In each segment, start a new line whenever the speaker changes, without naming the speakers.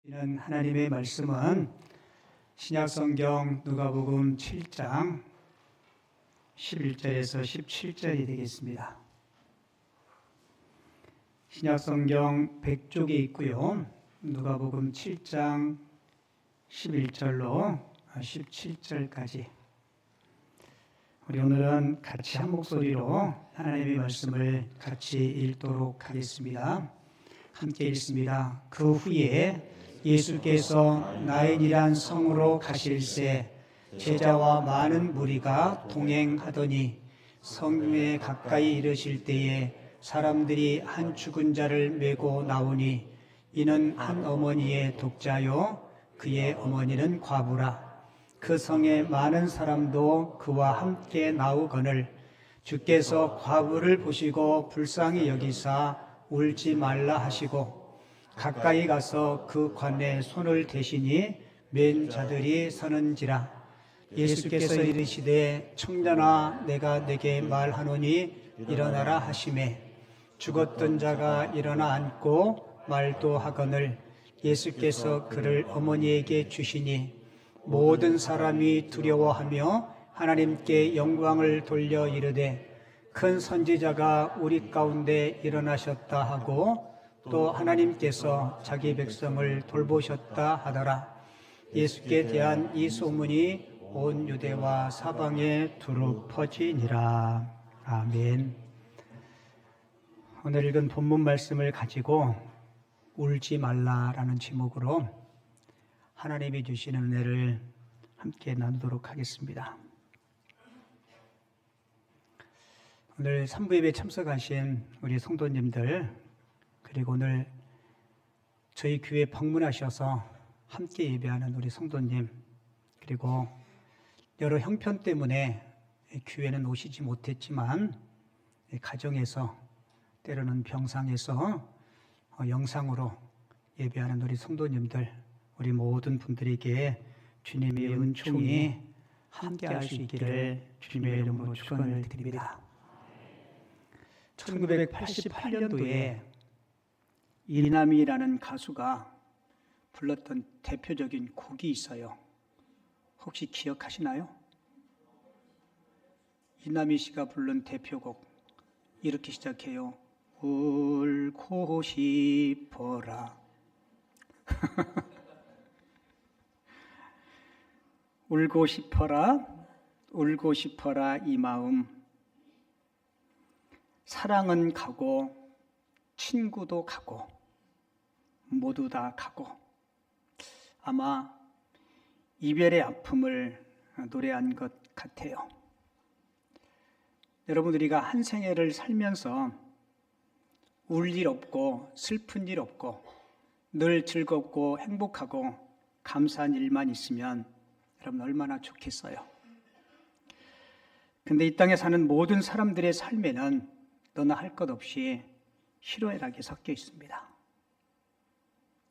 이는 하나님의 말씀은 신약성경 누가복음 7장 11절에서 17절이 되겠습니다. 신약성경 100쪽에 있고요. 누가복음 7장 11절로 17절까지 우리 오늘은 같이 한 목소리로 하나님의 말씀을 같이 읽도록 하겠습니다. 함께 읽습니다. 그 후에 예수께서 나인이란 성으로 가실새 제자와 많은 무리가 동행하더니 성에 가까이 이르실 때에 사람들이 한 죽은 자를 메고 나오니 이는 한 어머니의 독자요 그의 어머니는 과부라. 그 성에 많은 사람도 그와 함께 나오거늘 주께서 과부를 보시고 불쌍히 여기사 울지 말라 하시고 가까이 가서 그 관에 손을 대시니 맨 자들이 서는지라. 예수께서 이르시되 청년아 내가 내게 말하노니 일어나라 하시매 죽었던 자가 일어나 앉고 말도 하거늘 예수께서 그를 어머니에게 주시니 모든 사람이 두려워하며 하나님께 영광을 돌려 이르되 큰 선지자가 우리 가운데 일어나셨다 하고 또 하나님께서 자기 백성을 돌보셨다 하더라. 예수께 대한 이 소문이 온 유대와 사방에 두루 퍼지니라. 아멘. 오늘 읽은 본문 말씀을 가지고 울지 말라라는 제목으로 하나님이 주시는 은혜를 함께 나누도록 하겠습니다. 오늘 3부 예배 참석하신 우리 성도님들, 그리고 오늘 저희 교회 방문하셔서 함께 예배하는 우리 성도님, 그리고 여러 형편 때문에 교회는 오시지 못했지만 가정에서 때로는 병상에서 영상으로 예배하는 우리 성도님들, 우리 모든 분들에게 주님의 은총이 함께할 수 있기를 주님의 이름으로 축원을 드립니다. 1988년도에 이남희라는 가수가 불렀던 대표적인 곡이 있어요. 혹시 기억하시나요? 이남희 씨가 부른 대표곡 이렇게 시작해요. 울고 싶어라. 울고 싶어라, 울고 싶어라 이 마음. 사랑은 가고 친구도 가고 모두 다 가고. 아마 이별의 아픔을 노래한 것 같아요. 여러분, 우리가 한 생애를 살면서 울 일 없고 슬픈 일 없고 늘 즐겁고 행복하고 감사한 일만 있으면 여러분 얼마나 좋겠어요. 근데 이 땅에 사는 모든 사람들의 삶에는 너나 할 것 없이 희로애락이 섞여 있습니다.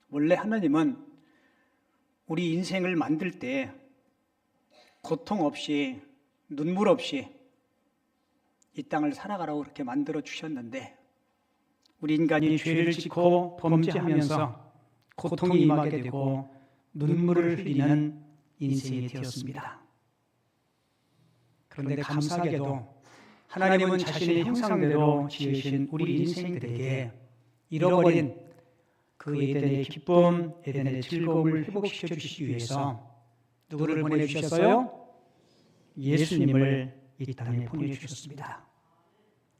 원래 하나님은 우리 인생을 만들 때 고통 없이 눈물 없이 이 땅을 살아가라고 그렇게 만들어 주셨는데 우리 인간이 죄를 짓고 범죄하면서 고통이 임하게 되고 눈물을 흘리는 인생이 되었습니다. 그런데 감사하게도 하나님은 자신의 형상대로 지으신 우리 인생들에게 잃어버린 그 에덴의 기쁨, 에덴의 즐거움을 회복시켜 주시기 위해서 누구를 보내주셨어요? 예수님을 이 땅에 보내주셨습니다.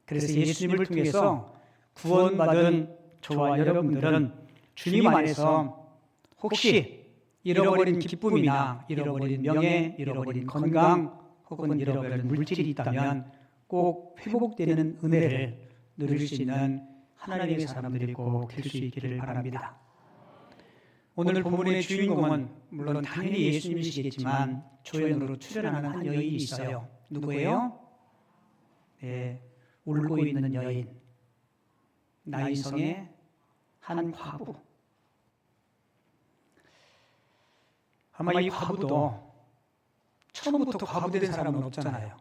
그래서 예수님을 통해서 구원받은 저와 여러분들은 주님 안에서 혹시 잃어버린 기쁨이나 잃어버린 명예, 잃어버린 건강 혹은 잃어버린 물질이 있다면 꼭 회복되는 은혜를 누릴 수 있는 하나님의 사람들이 꼭 될 수 있기를 바랍니다. 오늘 본문의 주인공은 물론 당연히 예수님이시겠지만 조연으로 출연하는 한 여인이 있어요. 누구예요? 네, 울고 있는 여인, 나인성의 한 과부. 아마 이 과부도 처음부터 과부된 사람은 없잖아요.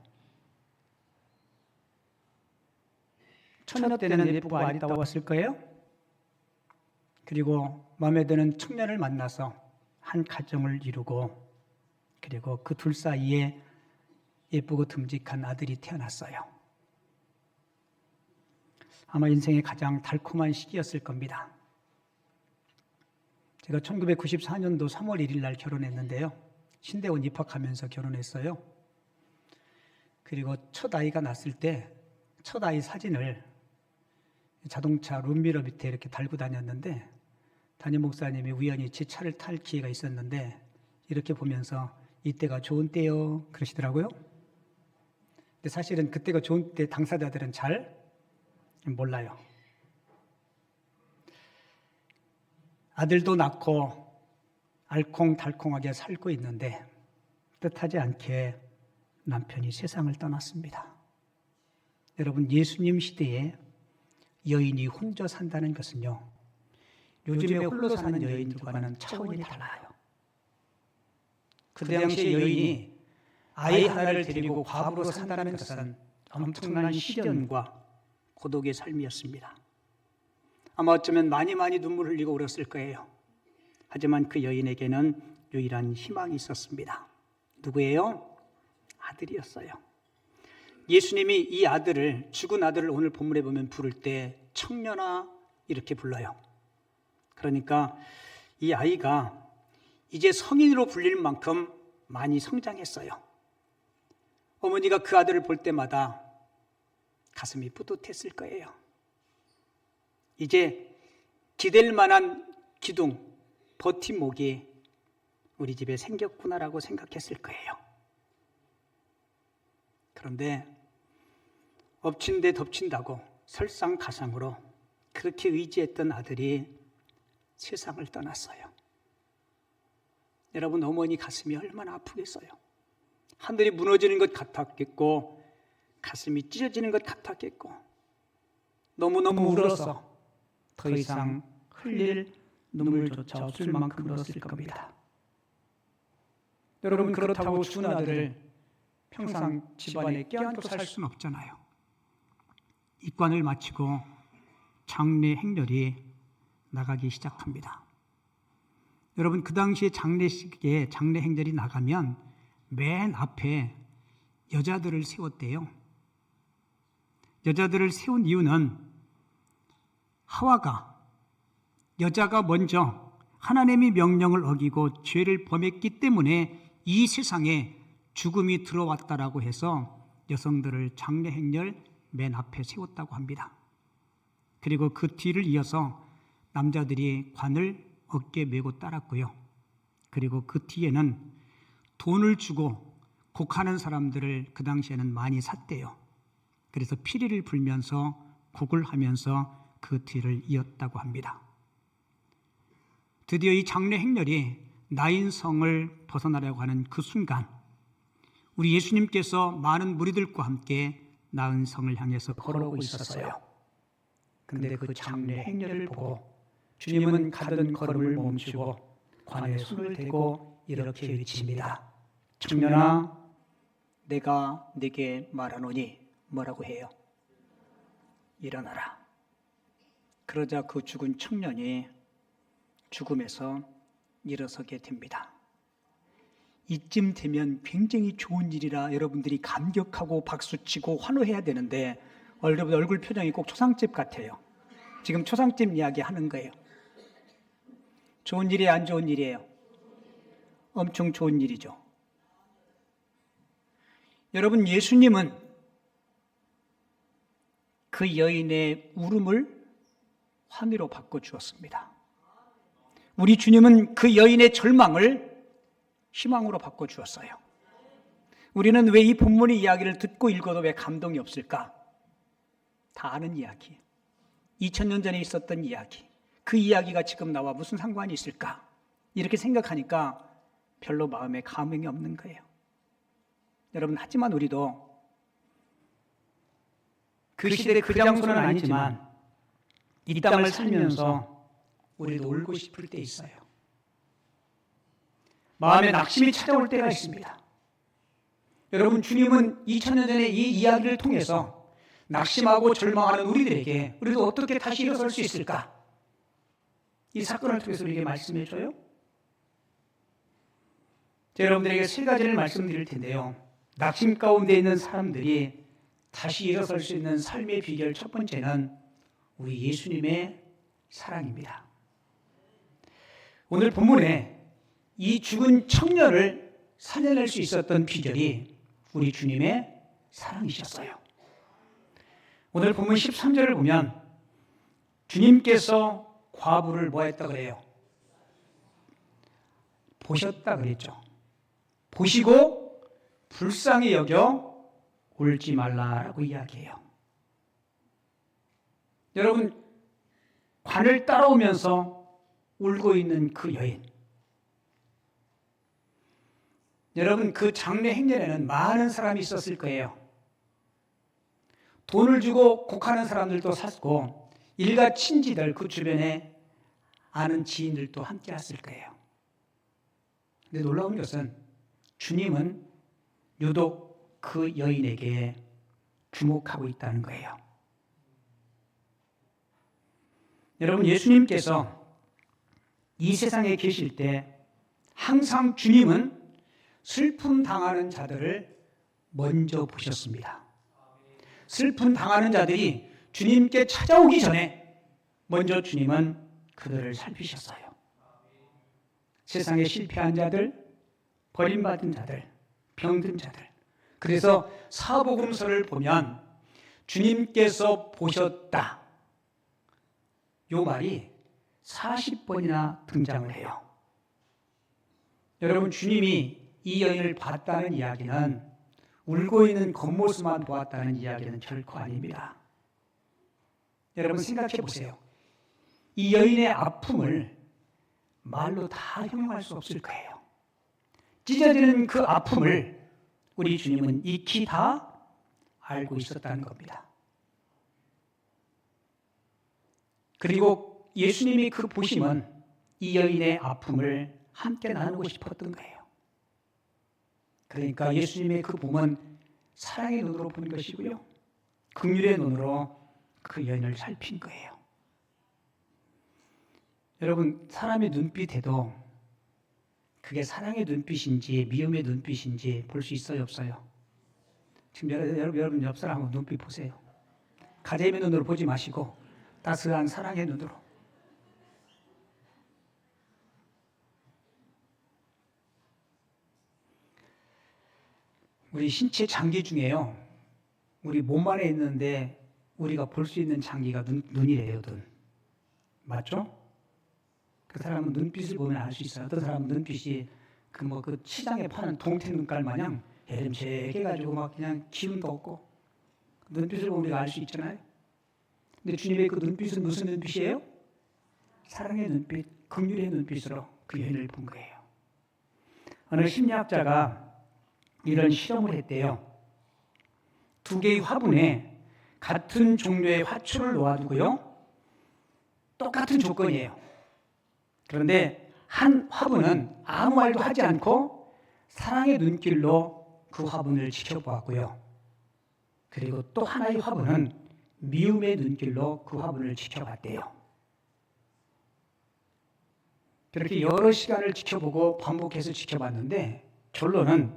처녀 때는 예쁘고 아리따웠을 거예요? 그리고 마음에 드는 청년을 만나서 한 가정을 이루고 그리고 그 둘 사이에 예쁘고 듬직한 아들이 태어났어요. 아마 인생의 가장 달콤한 시기였을 겁니다. 제가 1994년도 3월 1일 날 결혼했는데요. 신대원 입학하면서 결혼했어요. 그리고 첫 아이가 났을 때 첫 아이 사진을 자동차 룸미러 밑에 이렇게 달고 다녔는데 담임 목사님이 우연히 제 차를 탈 기회가 있었는데 이렇게 보면서 이때가 좋은 때요 그러시더라고요. 근데 사실은 그때가 좋은 때 당사자들은 잘 몰라요. 아들도 낳고 알콩달콩하게 살고 있는데 뜻하지 않게 남편이 세상을 떠났습니다. 여러분, 예수님 시대에 여인이 혼자 산다는 것은요, 요즘에 홀로 사는 여인들과는 차원이 달라요. 그때 당시에 여인이 아이 하나를 데리고 과부로 산다는 것은 엄청난 시련과 고독의 삶이었습니다. 아마 어쩌면 많이 눈물을 흘리고 울었을 거예요. 하지만 그 여인에게는 유일한 희망이 있었습니다. 누구예요? 아들이었어요. 예수님이 이 아들을, 죽은 아들을 오늘 본문에 보면 부를 때 청년아 이렇게 불러요. 그러니까 이 아이가 이제 성인으로 불릴 만큼 많이 성장했어요. 어머니가 그 아들을 볼 때마다 가슴이 뿌듯했을 거예요. 이제 기댈 만한 기둥, 버팀목이 우리 집에 생겼구나라고 생각했을 거예요. 그런데 엎친 데 덮친다고 설상가상으로 그렇게 의지했던 아들이 세상을 떠났어요. 여러분, 어머니 가슴이 얼마나 아프겠어요. 하늘이 무너지는 것 같았겠고 가슴이 찢어지는 것 같았겠고 너무너무 울어서 더 이상 흘릴 눈물조차 없을 만큼 울었을 겁니다. 여러분, 그렇다고 죽은 아들을 평생 집안에 껴안고 살 수는 없잖아요. 입관을 마치고 장례 행렬이 나가기 시작합니다. 여러분, 그 당시에 장례식에 장례 행렬이 나가면 맨 앞에 여자들을 세웠대요. 여자들을 세운 이유는 하와가, 여자가 먼저 하나님의 명령을 어기고 죄를 범했기 때문에 이 세상에 죽음이 들어왔다라고 해서 여성들을 장례 행렬 맨 앞에 세웠다고 합니다. 그리고 그 뒤를 이어서 남자들이 관을 어깨에 메고 따랐고요. 그리고 그 뒤에는 돈을 주고 곡하는 사람들을 그 당시에는 많이 샀대요. 그래서 피리를 불면서 곡을 하면서 그 뒤를 이었다고 합니다. 드디어 이 장례 행렬이 나인성을 벗어나려고 하는 그 순간 우리 예수님께서 많은 무리들과 함께 나인성을 향해서 걸어오고 있었어요. 근데 그 장례 행렬을 보고 주님은 가던 걸음을 멈추고 관에 손을 대고 이렇게 외칩니다. 청년아, 내가 네게 말하노니. 뭐라고 해요? 일어나라. 그러자 그 죽은 청년이 죽음에서 일어서게 됩니다. 이쯤 되면 굉장히 좋은 일이라 여러분들이 감격하고 박수치고 환호해야 되는데 여러분 얼굴 표정이 꼭 초상집 같아요. 지금 초상집 이야기 하는 거예요. 좋은 일이에요, 안 좋은 일이에요? 엄청 좋은 일이죠. 여러분, 예수님은 그 여인의 울음을 환희로 바꿔주었습니다. 우리 주님은 그 여인의 절망을 희망으로 바꿔주었어요. 우리는 왜 이 본문의 이야기를 듣고 읽어도 왜 감동이 없을까? 다 아는 이야기, 2000년 전에 있었던 이야기, 그 이야기가 지금 나와 무슨 상관이 있을까? 이렇게 생각하니까 별로 마음에 감흥이 없는 거예요. 여러분, 하지만 우리도 그 시대 그 장소는 아니지만 이 땅을 살면서 우리도 울고 싶을 때 있어요. 마음에 낙심이 찾아올 때가 있습니다. 여러분, 주님은 2000년 전에 이 이야기를 통해서 낙심하고 절망하는 우리들에게 우리도 어떻게 다시 일어설 수 있을까? 이 사건을 통해서 우리에게 말씀해 줘요. 여러분들에게 세 가지를 말씀드릴 텐데요. 낙심 가운데 있는 사람들이 다시 일어설 수 있는 삶의 비결 첫 번째는 우리 예수님의 사랑입니다. 오늘 본문에 이 죽은 청년을 살려낼 수 있었던 비결이 우리 주님의 사랑이셨어요. 오늘 본문 13절을 보면 주님께서 과부를 뭐 했다 그래요? 보셨다 그랬죠. 보시고 불쌍히 여겨 울지 말라라고 이야기해요. 여러분, 관을 따라오면서 울고 있는 그 여인, 여러분, 그 장례 행렬에는 많은 사람이 있었을 거예요. 돈을 주고 곡하는 사람들도 샀고 일가 친지들, 그 주변에 아는 지인들도 함께 왔을 거예요. 근데 놀라운 것은 주님은 유독 그 여인에게 주목하고 있다는 거예요. 여러분, 예수님께서 이 세상에 계실 때 항상 주님은 슬픔 당하는 자들을 먼저 보셨습니다. 슬픔 당하는 자들이 주님께 찾아오기 전에 먼저 주님은 그들을 살피셨어요. 세상에 실패한 자들, 버림받은 자들, 병든 자들. 그래서 사복음서를 보면 주님께서 보셨다, 요 말이 40번이나 등장을 해요. 여러분, 주님이 이 여인을 봤다는 이야기는 울고 있는 겉모습만 보았다는 이야기는 결코 아닙니다. 여러분, 생각해 보세요. 이 여인의 아픔을 말로 다 형용할 수 없을 거예요. 찢어지는 그 아픔을 우리 주님은 익히 다 알고 있었다는 겁니다. 그리고 예수님이 그 보심은 이 여인의 아픔을 함께 나누고 싶었던 거예요. 그러니까 예수님의 그 봄은 사랑의 눈으로 본 것이고요, 긍휼의 눈으로 그 여인을 살핀 거예요. 여러분, 사람의 눈빛에도 그게 사랑의 눈빛인지 미움의 눈빛인지 볼 수 있어요, 없어요? 지금 여러분 옆 사람 한번 눈빛 보세요. 가재의 눈으로 보지 마시고 따스한 사랑의 눈으로. 우리 신체 장기 중에요, 우리 몸 안에 있는데 우리가 볼 수 있는 장기가 눈이래요, 눈. 맞죠? 그 사람은 눈빛을 보면 알 수 있어요. 어떤 사람은 눈빛이 그 시장에 파는 동태 눈깔 마냥 애름새게 가지고 막 그냥 기운도 없고, 눈빛을 보면 우리가 알 수 있잖아요. 근데 주님의 그 눈빛은 무슨 눈빛이에요? 사랑의 눈빛, 긍휼의 눈빛으로 그 여인을 본 거예요. 어느 심리학자가 이런 실험을 했대요. 두 개의 화분에 같은 종류의 화초를 놓아두고요, 똑같은 조건이에요. 그런데 한 화분은 아무 말도 하지 않고 사랑의 눈길로 그 화분을 지켜보았고요, 그리고 또 하나의 화분은 미움의 눈길로 그 화분을 지켜봤대요. 그렇게 여러 시간을 지켜보고 반복해서 지켜봤는데 결론은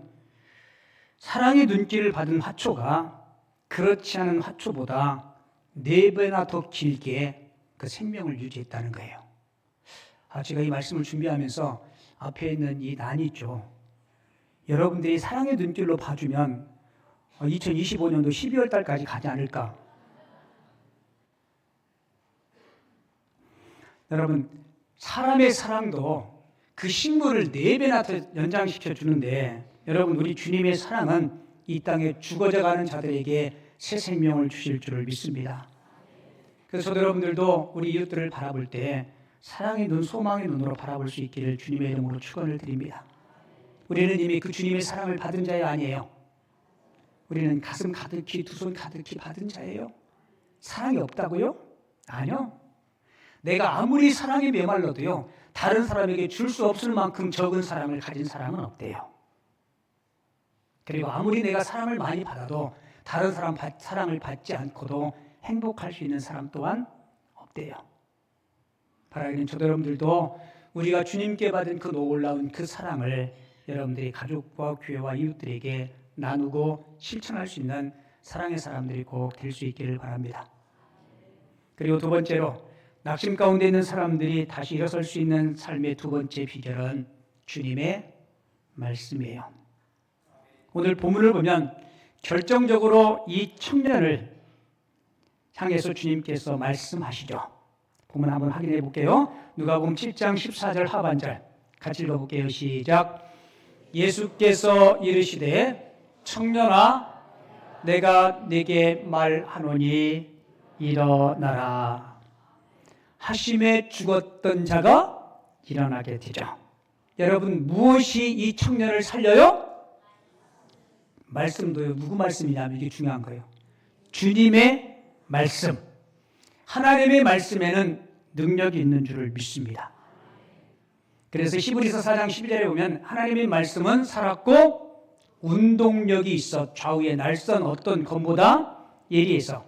사랑의 눈길을 받은 화초가 그렇지 않은 화초보다 4배나 더 길게 그 생명을 유지했다는 거예요. 제가 이 말씀을 준비하면서 앞에 있는 이 난이 있죠. 여러분들이 사랑의 눈길로 봐주면 2025년도 12월 달까지 가지 않을까. 여러분, 사람의 사랑도 그 식물을 4배나 더 연장시켜 주는데, 여러분, 우리 주님의 사랑은 이 땅에 죽어져가는 자들에게 새 생명을 주실 줄을 믿습니다. 그래서 저도 여러분들도 우리 이웃들을 바라볼 때 사랑의 눈, 소망의 눈으로 바라볼 수 있기를 주님의 이름으로 축원을 드립니다. 우리는 이미 그 주님의 사랑을 받은 자가 아니에요. 우리는 가슴 가득히, 두 손 가득히 받은 자예요. 사랑이 없다고요? 아니요. 내가 아무리 사랑에 메말라도요, 다른 사람에게 줄 수 없을 만큼 적은 사랑을 가진 사람은 없대요. 그리고 아무리 내가 사랑을 많이 받아도 다른 사람 사랑을 받지 않고도 행복할 수 있는 사람 또한 없대요. 바라기는 저도 여러분들도 우리가 주님께 받은 그 놀라운 그 사랑을 여러분들이 가족과 교회와 이웃들에게 나누고 실천할 수 있는 사랑의 사람들이 꼭 될 수 있기를 바랍니다. 그리고 두 번째로 낙심 가운데 있는 사람들이 다시 일어설 수 있는 삶의 두 번째 비결은 주님의 말씀이에요. 오늘 본문을 보면 결정적으로 이 청년을 향해서 주님께서 말씀하시죠. 본문 한번 확인해 볼게요. 누가복음 7장 14절 하반절 같이 읽어볼게요. 시작. 예수께서 이르시되 청년아 내가 네게 말하노니 일어나라. 하심에 죽었던 자가 일어나게 되죠. 여러분 무엇이 이 청년을 살려요? 말씀도요. 누구 말씀이냐면 이게 중요한 거예요. 주님의 말씀. 하나님의 말씀에는 능력이 있는 줄을 믿습니다. 그래서 히브리서 4장 12절에 보면 하나님의 말씀은 살았고 운동력이 있어 좌우의 날선 어떤 검보다 예리해서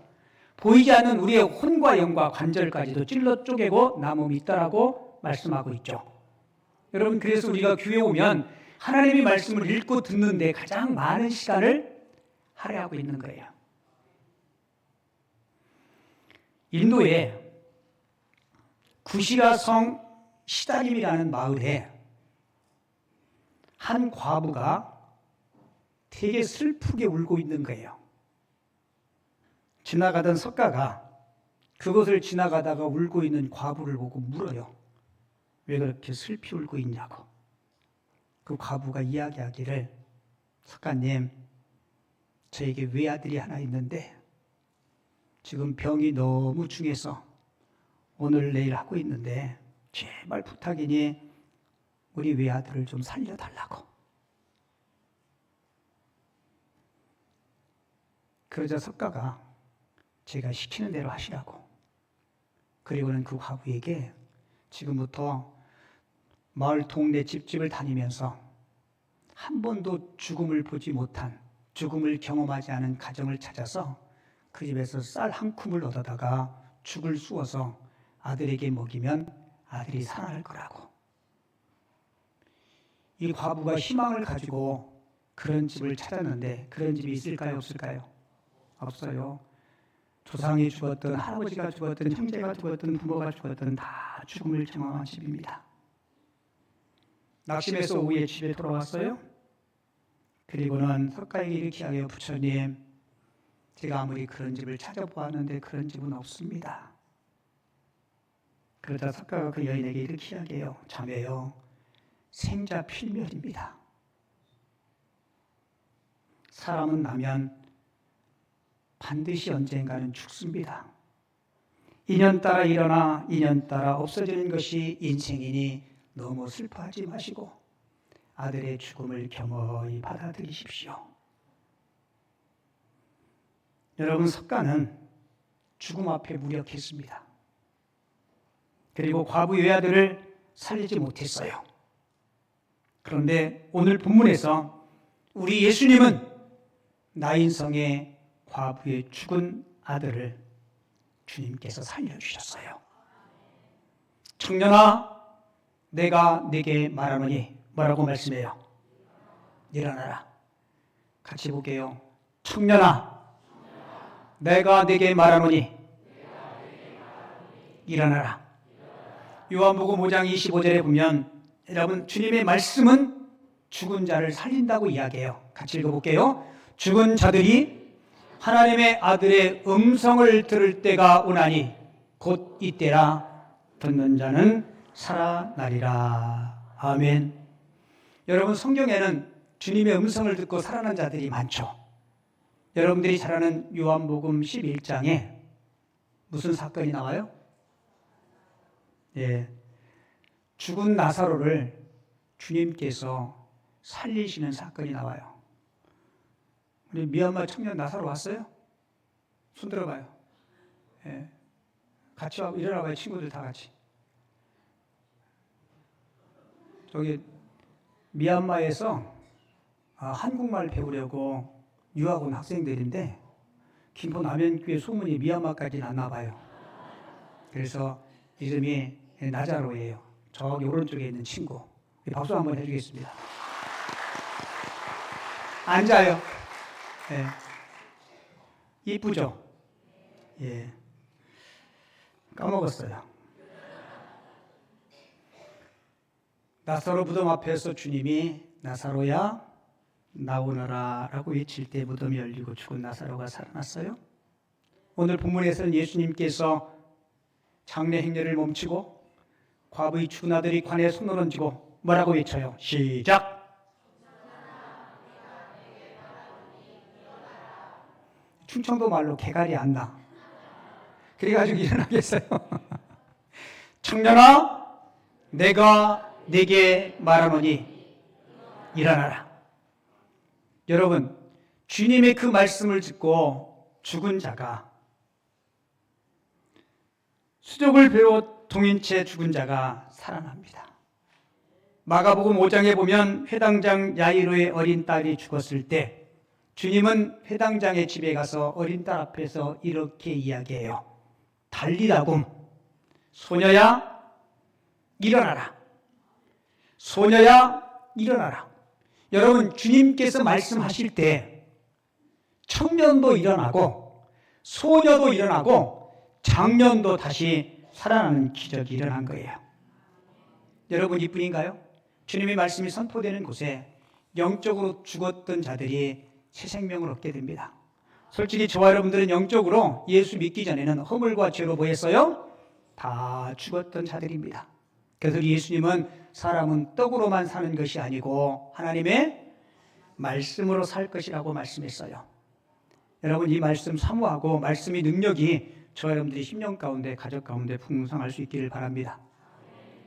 보이지 않는 우리의 혼과 영과 관절까지도 찔러 쪼개고 남음이 있다라고 말씀하고 있죠. 여러분 그래서 우리가 교회에 오면 하나님의 말씀을 읽고 듣는데 가장 많은 시간을 할애하고 있는 거예요. 인도의 구시라성 시다림이라는 마을에 한 과부가 되게 슬프게 울고 있는 거예요. 지나가던 석가가 그곳을 지나가다가 울고 있는 과부를 보고 물어요. 왜 그렇게 슬피 울고 있냐고. 그 과부가 이야기하기를 석가님 저에게 외아들이 하나 있는데 지금 병이 너무 중해서 오늘 내일 하고 있는데 제발 부탁이니 우리 외아들을 좀 살려달라고. 그러자 석가가 제가 시키는 대로 하시라고. 그리고는 그 과부에게 지금부터 마을 동네 집집을 다니면서 한 번도 죽음을 보지 못한, 죽음을 경험하지 않은 가정을 찾아서 그 집에서 쌀 한 쿰을 얻어다가 죽을 쑤어서 아들에게 먹이면 아들이 살아날 거라고. 이 과부가 희망을 가지고 그런 집을 찾았는데 그런 집이 있을까요? 없을까요? 없어요. 조상이 죽었든 할아버지가 죽었든 형제가 죽었든 부모가 죽었든 다 죽음을 경험한 집입니다. 낙심해서 오후에 집에 돌아왔어요. 그리고는 석가에게 이렇게 하게요. 부처님 제가 아무리 그런 집을 찾아보았는데 그런 집은 없습니다. 그러다 석가가 그 여인에게 이렇게 하게요. 자매요 생자 필멸입니다. 사람은 나면 반드시 언젠가는 죽습니다. 인연 따라 일어나 인연 따라 없어지는 것이 인생이니 너무 슬퍼하지 마시고 아들의 죽음을 겸허히 받아들이십시오. 여러분 석가는 죽음 앞에 무력했습니다. 그리고 과부 외아들을 살리지 못했어요. 그런데 오늘 본문에서 우리 예수님은 나인성의 과부의 죽은 아들을 주님께서 살려주셨어요. 청년아 내가 네게 말하노니 뭐라고 말씀해요? 일어나라. 같이 볼게요. 청년아 내가 네게 말하노니 일어나라. 요한복음 5장 25절에 보면 여러분 주님의 말씀은 죽은 자를 살린다고 이야기해요. 같이 읽어볼게요. 죽은 자들이 하나님의 아들의 음성을 들을 때가 오나니 곧 이때라. 듣는 자는 살아나리라. 아멘. 여러분 성경에는 주님의 음성을 듣고 살아난 자들이 많죠. 여러분들이 잘 아는 요한복음 11장에 무슨 사건이 나와요? 예, 죽은 나사로를 주님께서 살리시는 사건이 나와요. 우리 미얀마 청년 나사로 왔어요? 손 들어봐요. 예, 같이 와, 일어나봐요. 친구들 다 같이. 저기 미얀마에서 한국말 배우려고 유학 온 학생들인데 김포 남현교회 소문이 미얀마까지 났나 봐요. 그래서 이름이 나자로예요. 저기 오른쪽에 있는 친구. 박수 한번 해주겠습니다. 앉아요. 예. 이쁘죠? 예. 까먹었어요. 나사로 무덤 앞에서 주님이 나사로야 나오너라 라고 외칠 때 무덤이 열리고 죽은 나사로가 살아났어요. 오늘 본문에서는 예수님께서 장례 행렬을 멈추고 과부의 죽은 아들이 관에 손을 얹고 뭐라고 외쳐요? 시작! 충청도 말로 개갈이 안 나. 그래가지고 일어나겠어요. 청년아, 내가 네게 말하노니 일어나라. 여러분, 주님의 그 말씀을 듣고 죽은 자가, 수족을 베어 동인 채 죽은 자가 살아납니다. 마가복음 5장에 보면 회당장 야이로의 어린 딸이 죽었을 때 주님은 회당장의 집에 가서 어린 딸 앞에서 이렇게 이야기해요. 달리라굼, 소녀야 일어나라. 소녀야 일어나라. 여러분, 주님께서 말씀하실 때 청년도 일어나고 소녀도 일어나고 장년도 다시 살아나는 기적이 일어난 거예요. 여러분, 이뿐인가요? 주님의 말씀이 선포되는 곳에 영적으로 죽었던 자들이 새 생명을 얻게 됩니다. 솔직히 저와 여러분들은 영적으로 예수 믿기 전에는 허물과 죄로 뭐 했어요? 다 죽었던 자들입니다. 그래서 예수님은 사람은 떡으로만 사는 것이 아니고 하나님의 말씀으로 살 것이라고 말씀했어요. 여러분, 이 말씀 사모하고 말씀의 능력이 저와 여러분들이 10년 가운데 가족 가운데 풍성할 수 있기를 바랍니다.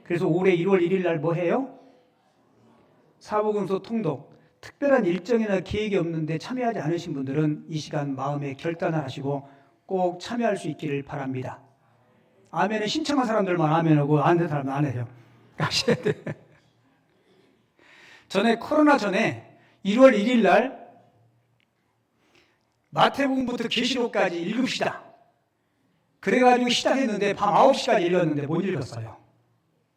그래서 올해 1월 1일 날 뭐 해요? 사복음서 통독. 특별한 일정이나 계획이 없는데 참여하지 않으신 분들은 이 시간 마음에 결단을 하시고 꼭 참여할 수 있기를 바랍니다. 아멘은 신청한 사람들만 아멘하고 안 된 사람은 안 해요. 가셔야 돼. 코로나 전에 1월 1일 날 마태복음부터 계시록까지 읽읍시다. 그래가지고 시작했는데 밤 9시까지 읽었는데 못 읽었어요.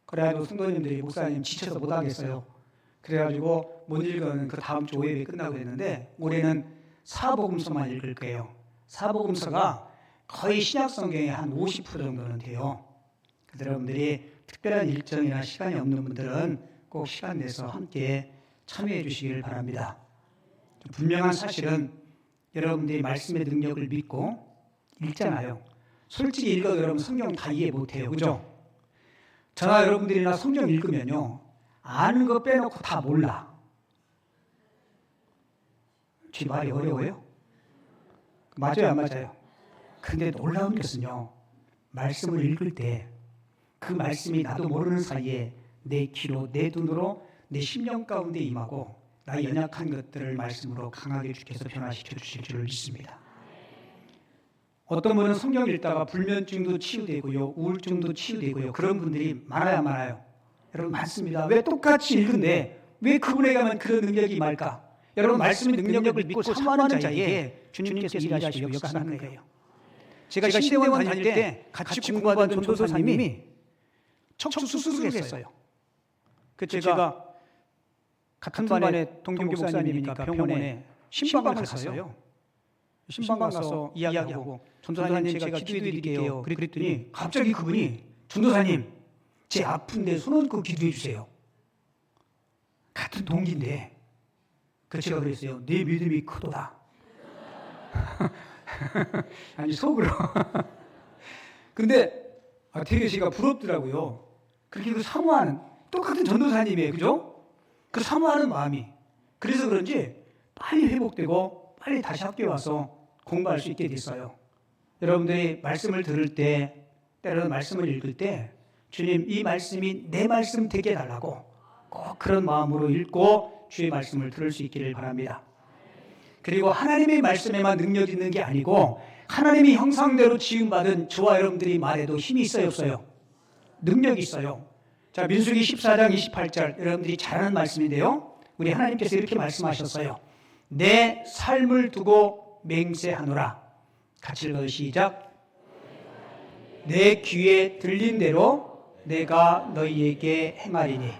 그래가지고 성도님들이 목사님 지쳐서 못하겠어요. 그래가지고 못 읽은 그 다음 주 5일에 끝나고 했는데 올해는 사복음서만 읽을 거예요. 사복음서가 거의 신약성경의 한 50% 정도는 돼요. 그래서 여러분들이 특별한 일정이나 시간이 없는 분들은 꼭 시간 내서 함께 참여해 주시길 바랍니다. 분명한 사실은 여러분들이 말씀의 능력을 믿고 읽잖아요. 솔직히 읽어도 여러분 성경 다 이해 못해요. 그죠? 저나 여러분들이나 성경 읽으면요, 아는 거 빼놓고 다 몰라. 제 말이 어려워요? 맞아요, 안 맞아요? 근데 놀라운 것은요, 말씀을 읽을 때 그 말씀이 나도 모르는 사이에 내 귀로, 내 눈으로, 내 심령 가운데 임하고 나의 연약한 것들을 말씀으로 강하게 주께서 변화시켜 주실 줄을 믿습니다. 어떤 분은 성경 읽다가 불면증도 치유되고요, 우울증도 치유되고요, 그런 분들이 많아요, 안 많아요? 여러분, 많습니다. 왜 똑같이 읽은데 왜 그분에게 하면 그런 능력이 임할까? 여러분, 말씀의 능력을 믿고 사모하는 자에게 주님께서 일하시고 역사하는 거예요. 제가 신대원 다닐 때 같이 공부하던 전도사님이 척추 수술을 했어요. 제가 같은 반에 동기 목사님이니까 병원에 신방을 갔어요. 신방 가서 이야기하고 전도사님 제가 기도해 드릴게요. 그랬더니 갑자기 그분이 전도사님 제 아픈데 손 얹고 기도해 주세요. 같은 동기인데 제가 그랬어요. 내 믿음이 크도다. 아니 속으로. 근데 되게 제가 부럽더라고요. 그렇게 그 사모하는 똑같은 전도사님이에요. 그죠? 그 사모하는 마음이. 그래서 그런지 빨리 회복되고 빨리 다시 학교에 와서 공부할 수 있게 됐어요. 여러분들이 말씀을 들을 때, 때로는 말씀을 읽을 때 주님 이 말씀이 내 말씀 되게 해달라고 꼭 그런 마음으로 읽고 주의 말씀을 들을 수 있기를 바랍니다. 그리고 하나님의 말씀에만 능력이 있는 게 아니고 하나님의 형상대로 지음받은 저와 여러분들이 말해도 힘이 있어요, 없어요? 능력이 있어요. 자, 민수기 14장 28절 여러분들이 잘 아는 말씀인데요, 우리 하나님께서 이렇게 말씀하셨어요. 내 삶을 두고 맹세하노라. 같이 읽어요. 시작. 내 귀에 들린 대로 내가 너희에게 행하리니.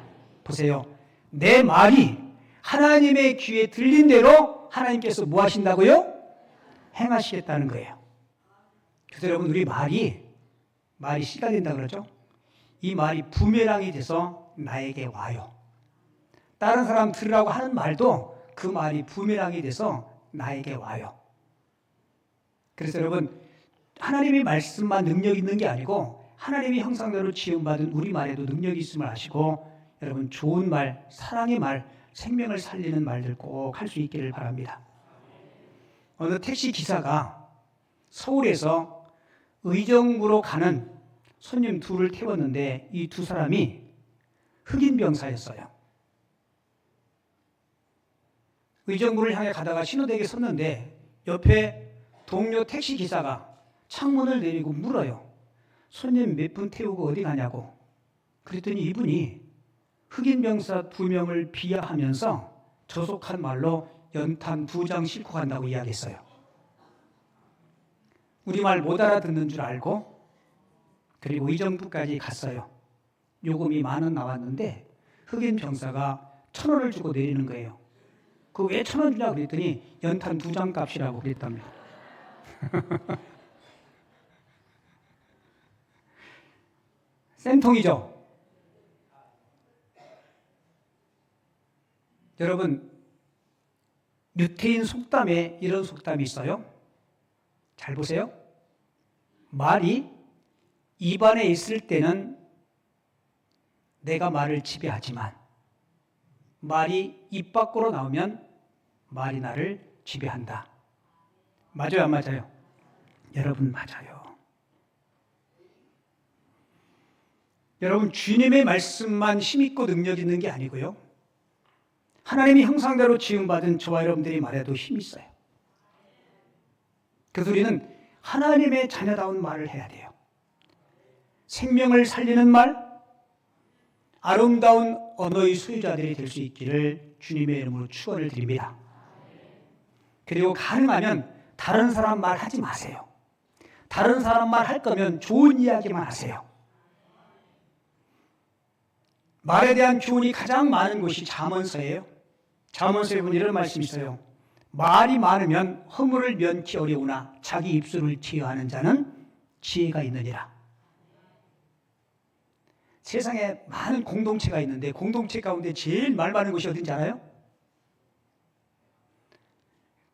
보세요. 내 말이 하나님의 귀에 들린 대로 하나님께서 뭐 하신다고요? 행하시겠다는 거예요. 그래서 여러분, 우리 말이 씨가 된다 그러죠? 이 말이 부메랑이 돼서 나에게 와요. 다른 사람 들으라고 하는 말도 그 말이 부메랑이 돼서 나에게 와요. 그래서 여러분, 하나님의 말씀만 능력 있는 게 아니고 하나님의 형상대로 지음받은 우리 말에도 능력이 있음을 아시고, 여러분, 좋은 말, 사랑의 말, 생명을 살리는 말들 꼭 할 수 있기를 바랍니다. 어느 택시 기사가 서울에서 의정부로 가는 손님 둘을 태웠는데 이 두 사람이 흑인 병사였어요. 의정부를 향해 가다가 신호대기에 섰는데 옆에 동료 택시 기사가 창문을 내리고 물어요. 손님 몇 분 태우고 어디 가냐고. 그랬더니 이분이 흑인 병사 2명을 비하하면서 저속한 말로 연탄 2장 싣고 간다고 이야기했어요. 우리말 못 알아듣는 줄 알고, 그리고 의정부까지 갔어요. 요금이 10,000원 나왔는데 흑인 병사가 1,000원을 주고 내리는 거예요. 그 왜 1,000원 주냐 그랬더니 연탄 2장 값이라고 그랬답니다. 쌤통이죠? 여러분, 유태인 속담에 이런 속담이 있어요. 잘 보세요. 말이 입안에 있을 때는 내가 말을 지배하지만 말이 입 밖으로 나오면 말이 나를 지배한다. 맞아요, 안 맞아요? 여러분, 맞아요. 여러분, 주님의 말씀만 힘있고 능력 있는 게 아니고요, 하나님의 형상대로 지음받은 저와 여러분들이 말해도 힘이 있어요. 그래서 우리는 하나님의 자녀다운 말을 해야 돼요. 생명을 살리는 말, 아름다운 언어의 소유자들이 될 수 있기를 주님의 이름으로 축원을 드립니다. 그리고 가능하면 다른 사람 말 하지 마세요. 다른 사람 말 할 거면 좋은 이야기만 하세요. 말에 대한 교훈이 가장 많은 곳이 잠언서예요. 잠언서에 보면 이런 말씀이 있어요. 말이 많으면 허물을 면키 어려우나 자기 입술을 제어하는 자는 지혜가 있느니라. 세상에 많은 공동체가 있는데 공동체 가운데 제일 말 많은 곳이 어딘지 알아요?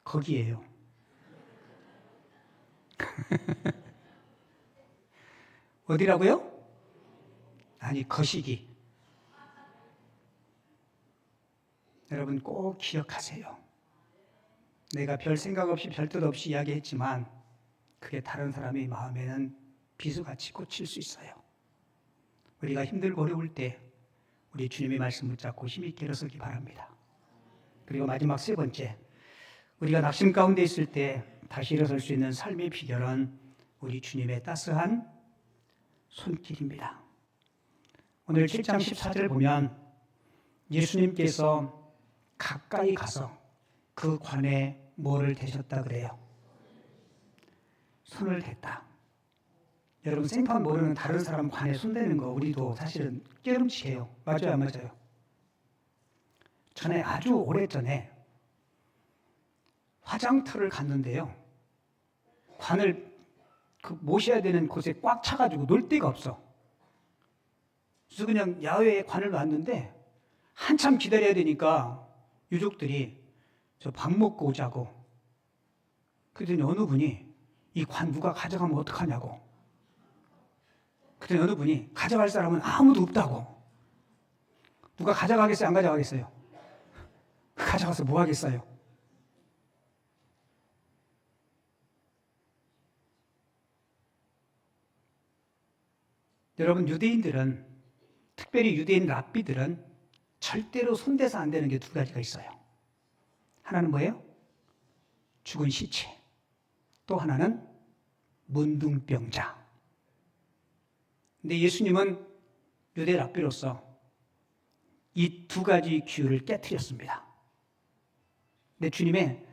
거기에요. 어디라고요? 아니, 거시기. 여러분, 꼭 기억하세요. 내가 별 생각 없이 별 뜻 없이 이야기했지만 그게 다른 사람의 마음에는 비수같이 꽂힐 수 있어요. 우리가 힘들고 어려울 때 우리 주님의 말씀 붙잡고 힘있게 일어서기 바랍니다. 그리고 마지막 3번째, 우리가 낙심 가운데 있을 때 다시 일어설 수 있는 삶의 비결은 우리 주님의 따스한 손길입니다. 오늘 7장 14절 보면 예수님께서 가까이 가서 그 관에 뭐를 대셨다 그래요? 손을 댔다. 여러분, 생판 모르는 다른 사람 관에 손대는 거 우리도 사실은 깨름칙해요. 맞아요, 안 맞아요? 전에 아주 오래전에 화장터를 갔는데요, 관을 모셔야 되는 곳에 꽉 차가지고 놀 데가 없어. 그래서 그냥 야외에 관을 놨는데 한참 기다려야 되니까 유족들이 저 밥 먹고 오자고. 그랬더니 어느 분이 이 관 누가 가져가면 어떡하냐고. 그랬더니 어느 분이 가져갈 사람은 아무도 없다고. 누가 가져가겠어요, 안 가져가겠어요? 가져가서 뭐 하겠어요? 여러분, 유대인들은, 특별히 유대인 랍비들은 절대로 손대서 안 되는 게 2가지가 있어요. 하나는 뭐예요? 죽은 시체. 또 하나는 문둥병자. 근데 예수님은 유대 랍비로서 이 2가지 규율을 깨트렸습니다. 근데 주님의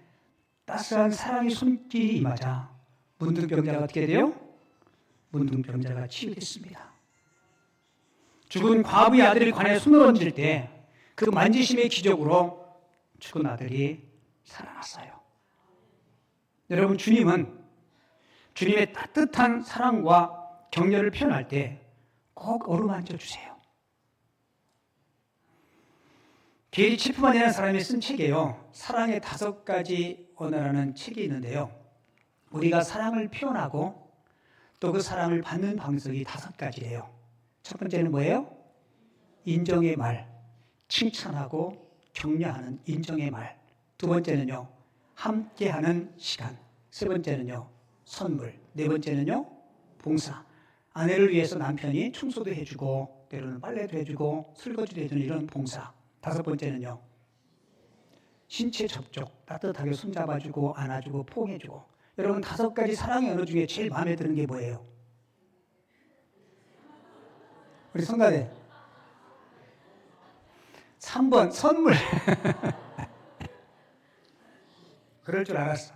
따스한 사랑의 손길이 임하자 문둥병자가 어떻게 돼요? 문둥병자가 치유됐습니다. 죽은 과부의 아들이 관에 손을 얹을 때 그 만지심의 기적으로 죽은 아들이 살아났어요. 여러분, 주님은 주님의 따뜻한 사랑과 격려를 표현할 때 꼭 어루만져 주세요. 게리 체프만이라는 사람이 쓴 책이에요. 사랑의 5가지 언어라는 책이 있는데요. 우리가 사랑을 표현하고 또 그 사랑을 받는 방식이 5가지예요. 첫 번째는 뭐예요? 인정의 말, 칭찬하고 격려하는 인정의 말. 두 번째는요, 함께하는 시간. 세 번째는요, 선물. 네 번째는요, 봉사. 아내를 위해서 남편이 청소도 해주고 때로는 빨래도 해주고 설거지도 해주는 이런 봉사. 5번째는요, 신체 접촉. 따뜻하게 손잡아주고 안아주고 포옹해주고. 여러분, 5가지 사랑의 언어 중에 제일 마음에 드는 게 뭐예요? 우리 성가대 3번 선물. 그럴 줄 알았어.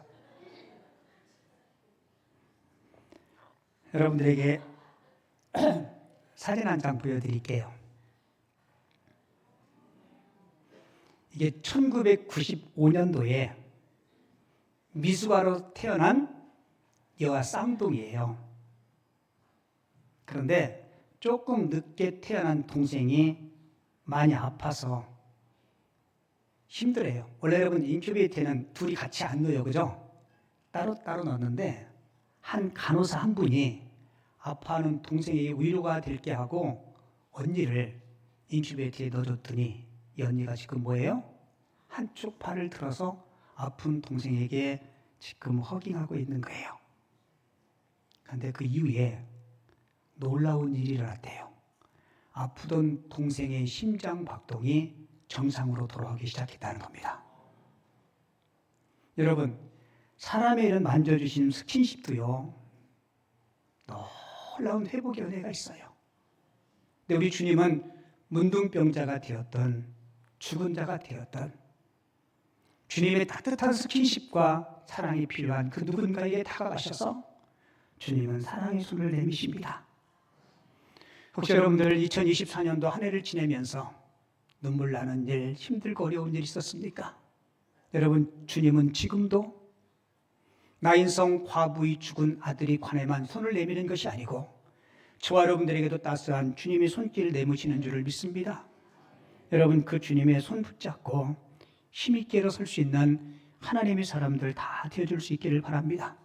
여러분들에게 사진 한 장 보여드릴게요. 이게 1995년도에 미숙아로 태어난 여아 쌍둥이에요. 그런데 조금 늦게 태어난 동생이 많이 아파서 힘들어요. 원래 여러분 인큐베이터에는 둘이 같이 안 넣어요, 그죠? 따로따로 넣었는데 한 간호사 한 분이 아파하는 동생에게 위로가 될게 하고 언니를 인큐베이터에 넣어줬더니 이 언니가 지금 뭐예요? 한쪽 팔을 들어서 아픈 동생에게 지금 허깅하고 있는 거예요. 그런데 그 이후에 놀라운 일이 일어났대요. 아프던 동생의 심장 박동이 정상으로 돌아오기 시작했다는 겁니다. 여러분, 사람의 이런 만져주신 스킨십도요, 놀라운 회복의 은혜가 있어요. 근데 우리 주님은 문둥병자가 되었던 죽은 자가 되었던 주님의 따뜻한 스킨십과 사랑이 필요한 그 누군가에게 다가가셔서 주님은 사랑의 손을 내미십니다. 혹시 여러분들 2024년도 한 해를 지내면서 눈물 나는 일, 힘들고 어려운 일 있었습니까? 여러분, 주님은 지금도 나인성 과부의 죽은 아들이 관에만 손을 내미는 것이 아니고 저와 여러분들에게도 따스한 주님의 손길을 내미시는 줄을 믿습니다. 여러분, 그 주님의 손 붙잡고 힘있게 일어설 수 있는 하나님의 사람들 다 되어줄 수 있기를 바랍니다.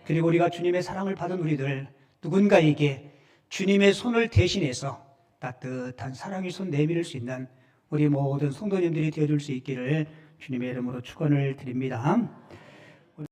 그리고 우리가 주님의 사랑을 받은 우리들 누군가에게 주님의 손을 대신해서 따뜻한 사랑의 손 내밀 수 있는 우리 모든 성도님들이 되어줄 수 있기를 주님의 이름으로 축원을 드립니다.